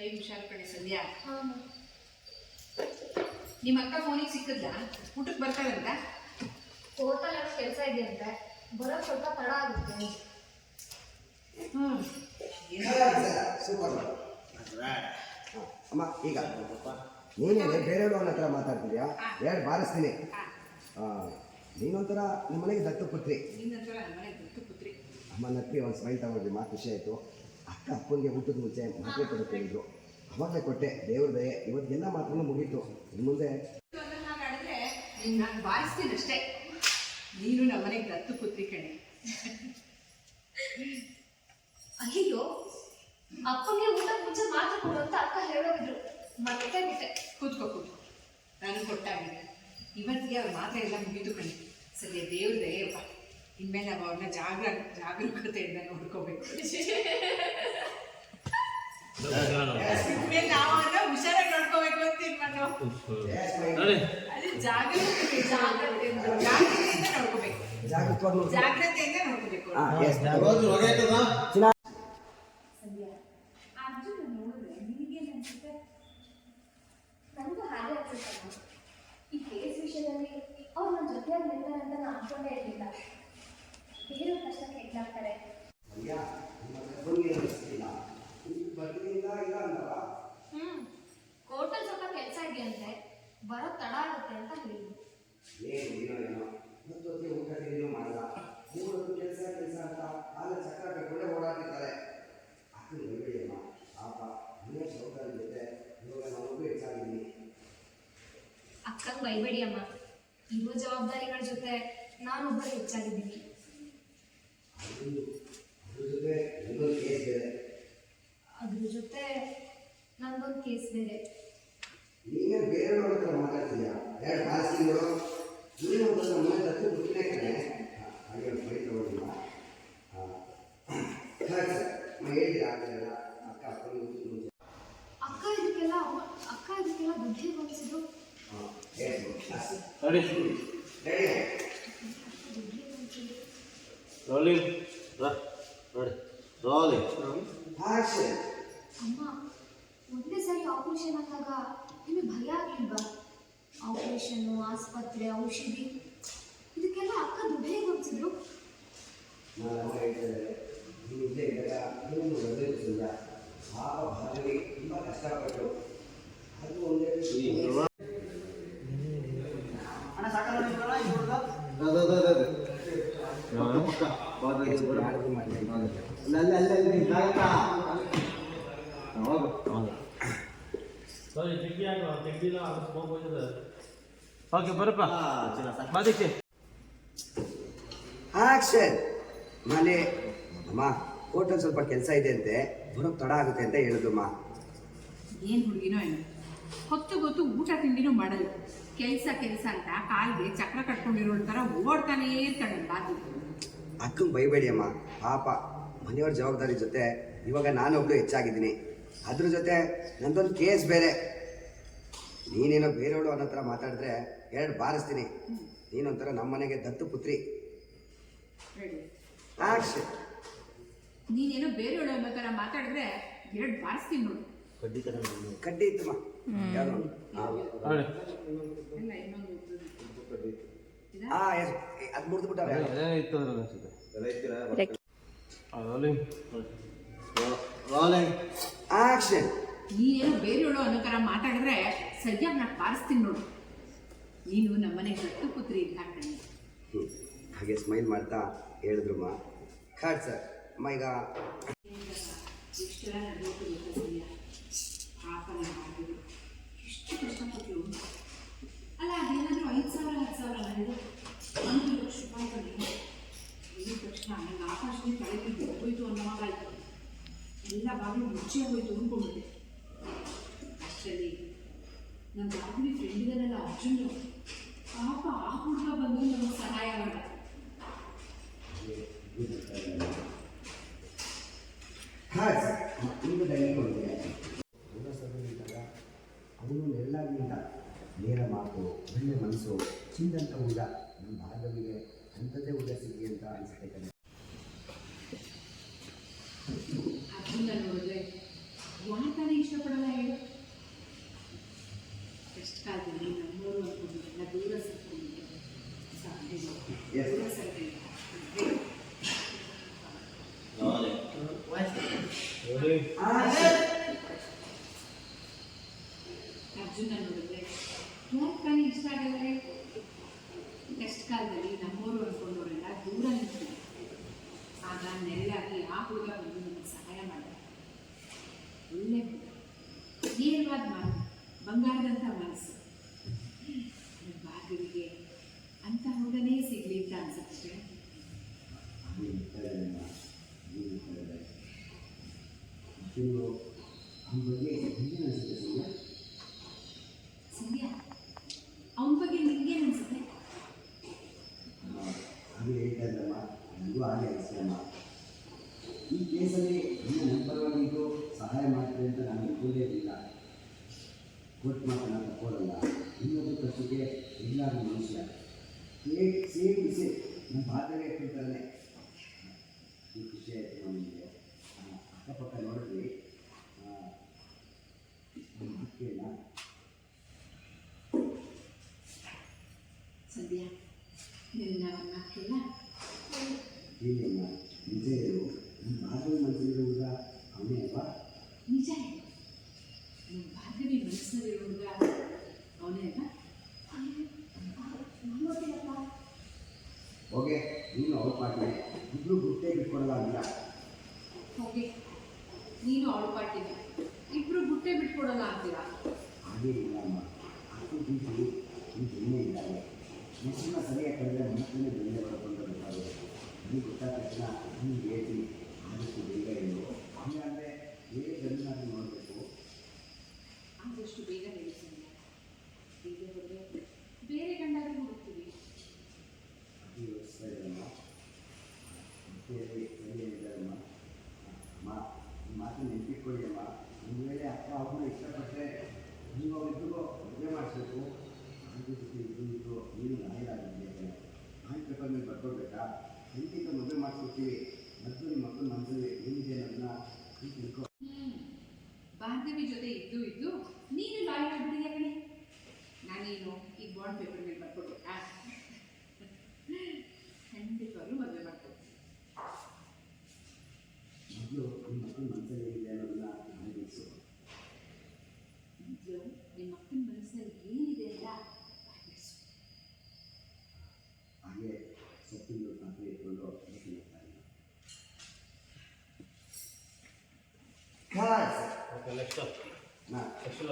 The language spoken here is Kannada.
ಕೈ ಹುಷಾರು ಕಡೆ ಸಂಧ್ಯಾ. ನಿಮ್ಮ ಅಕ್ಕ ಫೋನಿಗೆ ಸಿಕ್ಕಿದ್ಲ? ಊಟಕ್ಕೆ ಬರ್ತಾಳಂತ? ಹೋಟೆಲ್ ಏನೋ ಕೆಲಸ ಇದೆಯಂತೆ, ಬರೋಕ್ಕೆ ಸ್ವಲ್ಪ ತಡ ಆಗುತ್ತೆ. ಸೂಪರ್ ಅಮ್ಮ. ಈಗ ನೀನೇನೆ ಬೇರೆಯವ್ರ ಹತ್ರ ಮಾತಾಡ್ತಿದ್ಯಾ? ಎರಡು ಬಾರಿಸ್ತೀನಿ. ನೀನೊಂಥರ ನಿಮ್ಮ ಮನೆಗೆ ದತ್ತು ಪುತ್ರಿ. ಅಮ್ಮ ನಕ್ಕಿ ಒಂದು ಸ್ಮೈಲ್ ತಗೊಂಡ್ರಿ, ಮಾತು ಖುಷಿ ಆಯಿತು. ಅಕ್ಕ ಅಪ್ಪನಿಗೆ ಊಟದ ಮುಂಚೆ ಮಾತ್ರೆ ಕೊಡುತ್ತೆ ಹೇಳಿದ್ರು, ಅವಾಗಲೇ ಕೊಟ್ಟೆ. ದೇವ್ರ ದಯೆ ಇವತ್ತೆಲ್ಲ ಮಾತ್ರನೂ ಮುಗೀತು. ಇನ್ನು ಮುಂದೆ ನಾನು ಬಾರಿಸ್ತೀನಿ ಅಷ್ಟೇ. ನೀನು ನಮ್ಮನೆಗೆ ದತ್ತು ಪುತ್ರಿ ಕಣೆ. ಅಯ್ಯೋ, ಅಪ್ಪಗೆ ಊಟಕ್ಕೆ ಮುಂಚೆ ಮಾತ್ರ ಕೊಡು ಅಂತ ಅಕ್ಕ ಹೇಳೋಗಿದ್ರು, ಮತ್ತೆ ಬಿಟ್ಟೆ. ಕೂತ್ಕೋ ನಾನು ಕೊಟ್ಟಾಗಿದೆ. ಇವತ್ತಿಗೆ ಅವ್ರ ಮಾತ್ರ ಎಲ್ಲ ಮುಗಿದು ಕಣೆ. ಸರಿ, ದೇವ್ರ ದಯಪ್ಪ. ಇನ್ಮೇಲೆ ನಾವು ಅವ್ರನ್ನ ಜಾಗರೂಕತೆಯಿಂದ ನೋಡ್ಕೋಬೇಕು. ನಾವು ಅವ್ರನ್ನ ಹುಷಾರಾಗಿ ನೋಡ್ಕೋಬೇಕು ಅಂತೀನಿ ನಾನು. ಅದು ಜಾಗರೂಕತೆಯಿಂದ ನೋಡ್ಕೋಬೇಕು. ಜಾಗ್ರತೆಯಿಂದ ನೋಡ್ಕೋಬೇಕು. ನನಗೂ ಹಾಗೆ ಅನ್ಸುತ್ತಮ್ಮ. ಈ ಕೇಸ್ ವಿಷಯದಲ್ಲಿ ಅವ್ರು ನನ್ನ ಜೊತೆಯಾಗಿ ನಿಲ್ತಾರೆ ಅಂತ ನಾನು ಅನ್ಕೊಂಡೇ ಇರಲಿಲ್ಲ. ಬೇರೆ ಕಷ್ಟಕ್ಕೆ ಹೆಗ್ಲಾಗ್ತಾರೆ. ಕೋರ್ಟಲ್ಲಿ ಸ್ವಲ್ಪ ಕೆಲಸ ಇದೆಯಂತೆ, ಬರೋ ತಡ ಆಗುತ್ತೆ ಅಂತ ಹೇಳಿದ್ರು. ಅಕ್ಕಂಗೆ ಬೈಬೇಡಿ ಅಮ್ಮ, ಇರೋ ಜವಾಬ್ದಾರಿಗಳ ಜೊತೆ ನಾನೊಬ್ಬರು ಹೆಚ್ಚಾಗಿದ್ದೀನಿ. ಅದ್ರ ಜೊತೆ ನಂದೊಂದು ಕೇಸ್ ಬೇರೆ. ಅಕ್ಕ ಇದಕ್ಕೆಲ್ಲ ಬುದ್ಧಿ ಬಂದಿಸಿದ್ರು. ಅಮ್ಮ, ಒಂದೇ ಸರಿ ಆಪರೇಷನ್ ಆದಾಗ ನಿಮಗೆ ಭಯ ಆಗಿಲ್ವಾ? ಆಪರೇಷನ್ನು, ಆಸ್ಪತ್ರೆ, ಔಷಧಿ ಇದಕ್ಕೆಲ್ಲ ಅಕ್ಕ ದುಡ್ಡು ಹೇಗೆ ಹೊಂದಿಸಿದ್ರು? ತುಂಬ ಕಷ್ಟಪಟ್ಟು ಅದು ಒಂದೇ ಆಕ್ಷನ್. ಮನೆ ಅಮ್ಮ, ಹೋಟೆಲ್ ಸ್ವಲ್ಪ ಕೆಲಸ ಇದೆ ಅಂತೆ, ಬರೋಕ್ಕೆ ತಡ ಆಗುತ್ತೆ ಅಂತ ಹೇಳಿದ್ರಮ್ಮ. ಏನು ಹುಡುಗಿನೋ ಏನು, ಹೊತ್ತು ಗೊತ್ತು ಊಟ ತಿಂಡಿನೂ ಮಾಡಲ್ಲ. ಕೆಲಸ ಅಂತ ಕಾಲಿಗೆ ಚಕ್ರ ಕಟ್ಕೊಂಡಿರೋ ಥರ ಓಡ್ತಾನೇ ಇರ್ತಾಳೆ. ಅಕ್ಕಂಗೆ ಬೈಬೇಡಿ ಅಮ್ಮ, ಪಾಪ ಮನೆಯವ್ರ ಜವಾಬ್ದಾರಿ ಜೊತೆ ಇವಾಗ ನಾನೊಬ್ಳು ಹೆಚ್ಚಾಗಿದ್ದೀನಿ. ಅದ್ರ ಜೊತೆ ನಂದೊಂದು ಕೇಸ್ ಬೇರೆ. ನೀನೇನೋ ಬೇರೆಯವಳು ಅನ್ನೋ ಥರ ಮಾತಾಡಿದ್ರೆ ಎರಡು ಬಾರಿಸ್ತೀನಿ. ನೀನೊಂಥರ ನಮ್ಮ ಮನೆಗೆ ದತ್ತು ಪುತ್ರಿ. ನೀನೇನೋ ಬೇರೆಯವಳು ಅನ್ನೋ ಥರ ಮಾತಾಡಿದ್ರೆ ಎರಡು ಬಾರಿಸ್ತೀನಿ ನೋಡು. ಕಡ್ಡಿ ಇತ್ತಮ್ಮ, ಅದು ಮುರಿದ್ಬಿಟ್ಟಾರೆ. ಆಕ್ಷನ್. ನೀನೇನೋ ಬೇರೆಯವಳು ಅನ್ನೋ ಥರ ಮಾತಾಡಿದ್ರೆ ಸರಿಯಾಗಿ ನಾನು ಬಾರಿಸ್ತೀನಿ ನೋಡು. ನೀನು ನಮ್ಮನೆಗೆ ದತ್ತು ಪುತ್ರಿ ಇಲ್ಲ ಕಣೆ. ಹಾಗೆ ಸ್ಮೈಲ್ ಮಾಡ್ತಾ ಹೇಳಿದ್ರಮ್ಮ. ಖಾಟ್ ಸರ್ ಅಮ್ಮ, ಈಗ ಇಷ್ಟೆಲ್ಲ ನಡೆಯೋದು ಪಾಪನ ಮಾಡಿದ್ರು, ಎಷ್ಟು ಕಷ್ಟಪಟ್ಟರು. ಅಲ್ಲ, ಅದೇನಾದರೂ 5,000 10,000 ನಡೆದು 1 ಲಕ್ಷ ರೂಪಾಯಿ ಬಂದಿದೆ. ಈ ತಕ್ಷಣ ನನಗೆ ಆಕಾಶದಿಂದ ತಲೆಗೆ ಹೋಯ್ತು ಅನ್ನೋವಾಗಾಯ್ತು. ಎಲ್ಲ ಬಾಗಿಲು ಮುಚ್ಚೆ ಹೋಯ್ತು ಅಂದ್ಕೊಂಡ್ಬಿಟ್ಟೆ. ಅಷ್ಟರಲ್ಲಿ ನಮ್ಮ ಬಾಗಿಲಿ ಫ್ರೆಂಡ್ ಇದನ್ನೆಲ್ಲ ಅರ್ಜುನು, ಪಾಪ ಆ ಹುಡುಗ ಬಂದು ನಮಗೆ ಸಹಾಯ ಮಾಡ. ಅವನು ಎಲ್ಲರಿಗಿಂತ ನೇರ ಮಾತು, ಒಳ್ಳೆ ಮನಸ್ಸು, ಚಿಂದಂತ ಹುಡುಗ. ನಮ್ಮ ಭಾಗವಿಗೆ ಅಂಥದ್ದೇ ಹುಡುಗ ಸಿಗಲಿ ಅಂತ ಅನಿಸುತ್ತೆ ಕಡೆ. ಅರ್ಜುನ ನೋಡಿದ್ರೆ ಯಾರು ತಾನೇ ಇಷ್ಟಪಡೋದು ಅರ್ಜುನ ನೋಡಿದ್ರೆ ಯಾಕೆ ತಾನೇ ಇಷ್ಟ ಆಗಲ್ಲ? ಕಷ್ಟ ಕಾಲದಲ್ಲಿ ನಮ್ಮವರು ಅಂದ್ಕೊಂಡವರೆಲ್ಲ ದೂರ ನಿಂತಿದ್ದಾರೆ. ಆಗ ನೆರಳಾಗಿ ಆ ಹುಡುಗ ಬಂದು ನಮಗೆ ಸಹಾಯ ಮಾಡಿದ. ಒಳ್ಳೆ ಹುಡುಗ, ನೇರವಾದ ಮಾತು, ಬಂಗಾರದಂಥ ಮನಸ್ಸು. ನನ್ನ ಭಾರ್ಗವಿಗೆ ಅಂಥ ಹುಡುಗನೇ ಸಿಗಲಿ ಅಂತ ಅನ್ಸುತ್ತೆ. ಸಂಧ್ಯಾ, ಅವನ ಬಗ್ಗೆ ನಿಮ್ಗೇನು ಅನ್ಸುತ್ತೆ? ಅದು ಹೇಳ್ತಾಯಿದ್ದಮ್ಮ, ನನಗೂ ಹಾಗೆ ಅನಿಸ್ತಮ್ಮ. ಈ ಕೇಸಲ್ಲಿ ನನ್ನ ಪರವಾಗಿದ್ದು ಸಹಾಯ ಮಾಡ್ತಾರೆ ಅಂತ ನಾನು ಅನ್ಕೊಂಡೇ ಇಲ್ಲ. ಕೊಟ್ಟು ಮಾತನ್ನ ತಕ್ಕೊಳ್ಳಲ್ಲ. ಇನ್ನೊಂದು ಖರ್ಚಿಗೆ ಎಲ್ಲರೂ ಮನುಷ್ಯ ಸೇಮ್ ಬಿಸಿ ನಮ್ಮ ಭಾಗವೇ ಇಟ್ಟಿರ್ತಾನೆ. ಈ ಖುಷಿ ಆಯಿತು ನಮಗೆ. ಅಕ್ಕಪಕ್ಕ ನೋಡಿದ್ವಿ ಅದಕ್ಕೆಲ್ಲ ಸಂಧ್ಯಾ, ನಿನ್ನ ಮಕ್ಕಳ ಹೀಗೆಲ್ಲ ನಿಜ ಹೇಳು. ನಮ್ಮ ಭಾಗವೇ ಮನಸ್ಸಲ್ಲಿರುವುದ ಅವನೇ ಅಲ್ವಾ? ನಿಜ ಹೇಳು, ನಿಮ್ಮ ಭಾರ್ಗವಿ ಮನಸ್ಸಿನಲ್ಲಿ ಹುಡುಗ ಅವನೇ ಅಲ್ವಾ? ಹೋಗೆ, ನೀನು ಅವ್ರ ಪಾಟಿಗೆ ಇಬ್ಬರು ಗುಟ್ಟೆ ಬಿಟ್ಕೊಡಲ್ಲ ಅಂದಿಲ್ಲ. ಹೋಗಿ, ನೀನು ಅವಳ ಪಾಟಿನ ಇಬ್ಬರು ಗುಟ್ಟೆ ಬಿಟ್ಕೊಡಲ್ಲ ಅಂತೀರಾ? ಹಾಗೇ ಇಲ್ಲ ಅಮ್ಮ. ಅಷ್ಟು ಪ್ರೀತಿ ಈ ಬೆಣ್ಣೆ ಇದ್ದಾರೆ. ಮೆಸನ್ನ ಸರಿಯಾಗಿ ಕಳೆದ್ರೆ ಮನಸ್ಸನ್ನೇ ಬೆಣ್ಣೆ ಬರಕೊಂಡು ಬೇಕಾಗುತ್ತೆ. ನನಗೆ ಗೊತ್ತಾದ ತಕ್ಷಣ ನಿಮ್ಗೆ ಹೇಳ್ತೀನಿ, ಆದಷ್ಟು ಬೇಗ ಹೇಳು. ಹಂಗಾದರೆ ಬೇರೆ ಗಂಡನಾಗಿ ನೋಡಬೇಕು. ಆದಷ್ಟು ಬೇಗ ಹೇಳಿ ಸಂಧ್ಯಾ. ಬೇಗ ಹೋದರೆ ಬೇರೆ ಗಂಡಾಗಿ ಹುಡುಕ್ತೀವಿ. ಅದು ಯೋಚಿಸ್ತಾ ಇದ್ದಮ್ಮ. ಮತ್ತೆ ಸರಿ ಹೇಳಿದ್ದಾರಮ್ಮ. ಅಮ್ಮ, ಈ ಮಾತನ್ನು ನೆನಪಿಟ್ಕೊಳ್ಳಿ ಅಮ್ಮ. ಒಂದು ವೇಳೆ ಅಕ್ಕ ಅವ್ರನ್ನ ಇಷ್ಟಪಟ್ಟರೆ ನೀವು ಅವರಿಬ್ಬರಿಗೂ ಮದುವೆ ಮಾಡಿಸ್ಬೇಕು. ಆಂಟಿ ಜೊತೆ ಇದ್ದು ನೀನು ನಾಯಿರಾಗಿದ್ದೇನೆ. ಆಂಟಿ ಪೇಪರ್ ಮೇಲೆ ಬರ್ಕೊಡ್ಬೇಕಾ? ಹೆಂಡತಿಗೆ ಮದುವೆ ಮಾಡಿಸ್ಕೊಡ್ತೀವಿ. ಮತ್ತು ನಿಮ್ಮ ಮಕ್ಕಳ ಮನಸ್ಸಲ್ಲಿ ಏನಿದೆ ಅನ್ನೋದನ್ನ ತಿಳ್ಕೊ. ಭಾರ್ಗವಿ ಜೊತೆ ಇದ್ದು ನೀನು ಲಾಯರ್ ಆಗ್ಬಿಟ್ಟಿದ್ಯಾ ಕಣೆ. ನಾನೇನು ಈ ಬಾಂಡ್ ಪೇಪರ್ ಮೇಲೆ ಬರ್ಕೊಡ್ಬೇಕಾ? ಖಂಡಿತವಾಗ್ಲೂ ಮದುವೆ ಮಾಡ್ಕೊಡ್ತೀನಿ. ಮೊದಲು ನಿಮ್ಮ ಮಕ್ಕಳ ಮನಸ್ಸಲ್ಲಿ ಏನಿದೆ ಅನ್ನೋದನ್ನ ಅನುಭವಿಸು. ಮೊದಲು ನಿಮ್ಮ ಮಕ್ಕಳ ಮನಸ್ಸಲ್ಲಿ ಏನಿದೆ ಅಂತ ಭಾವಿಸು. ಹಾಗೆ ಸತ್ತಿಂದು ಪಾತ್ರೆ ಇಟ್ಕೊಂಡು ಓಕೆ, ನೆಕ್ಸ್ಟ್ ನಾ ನೆಕ್ಸ್ಟ್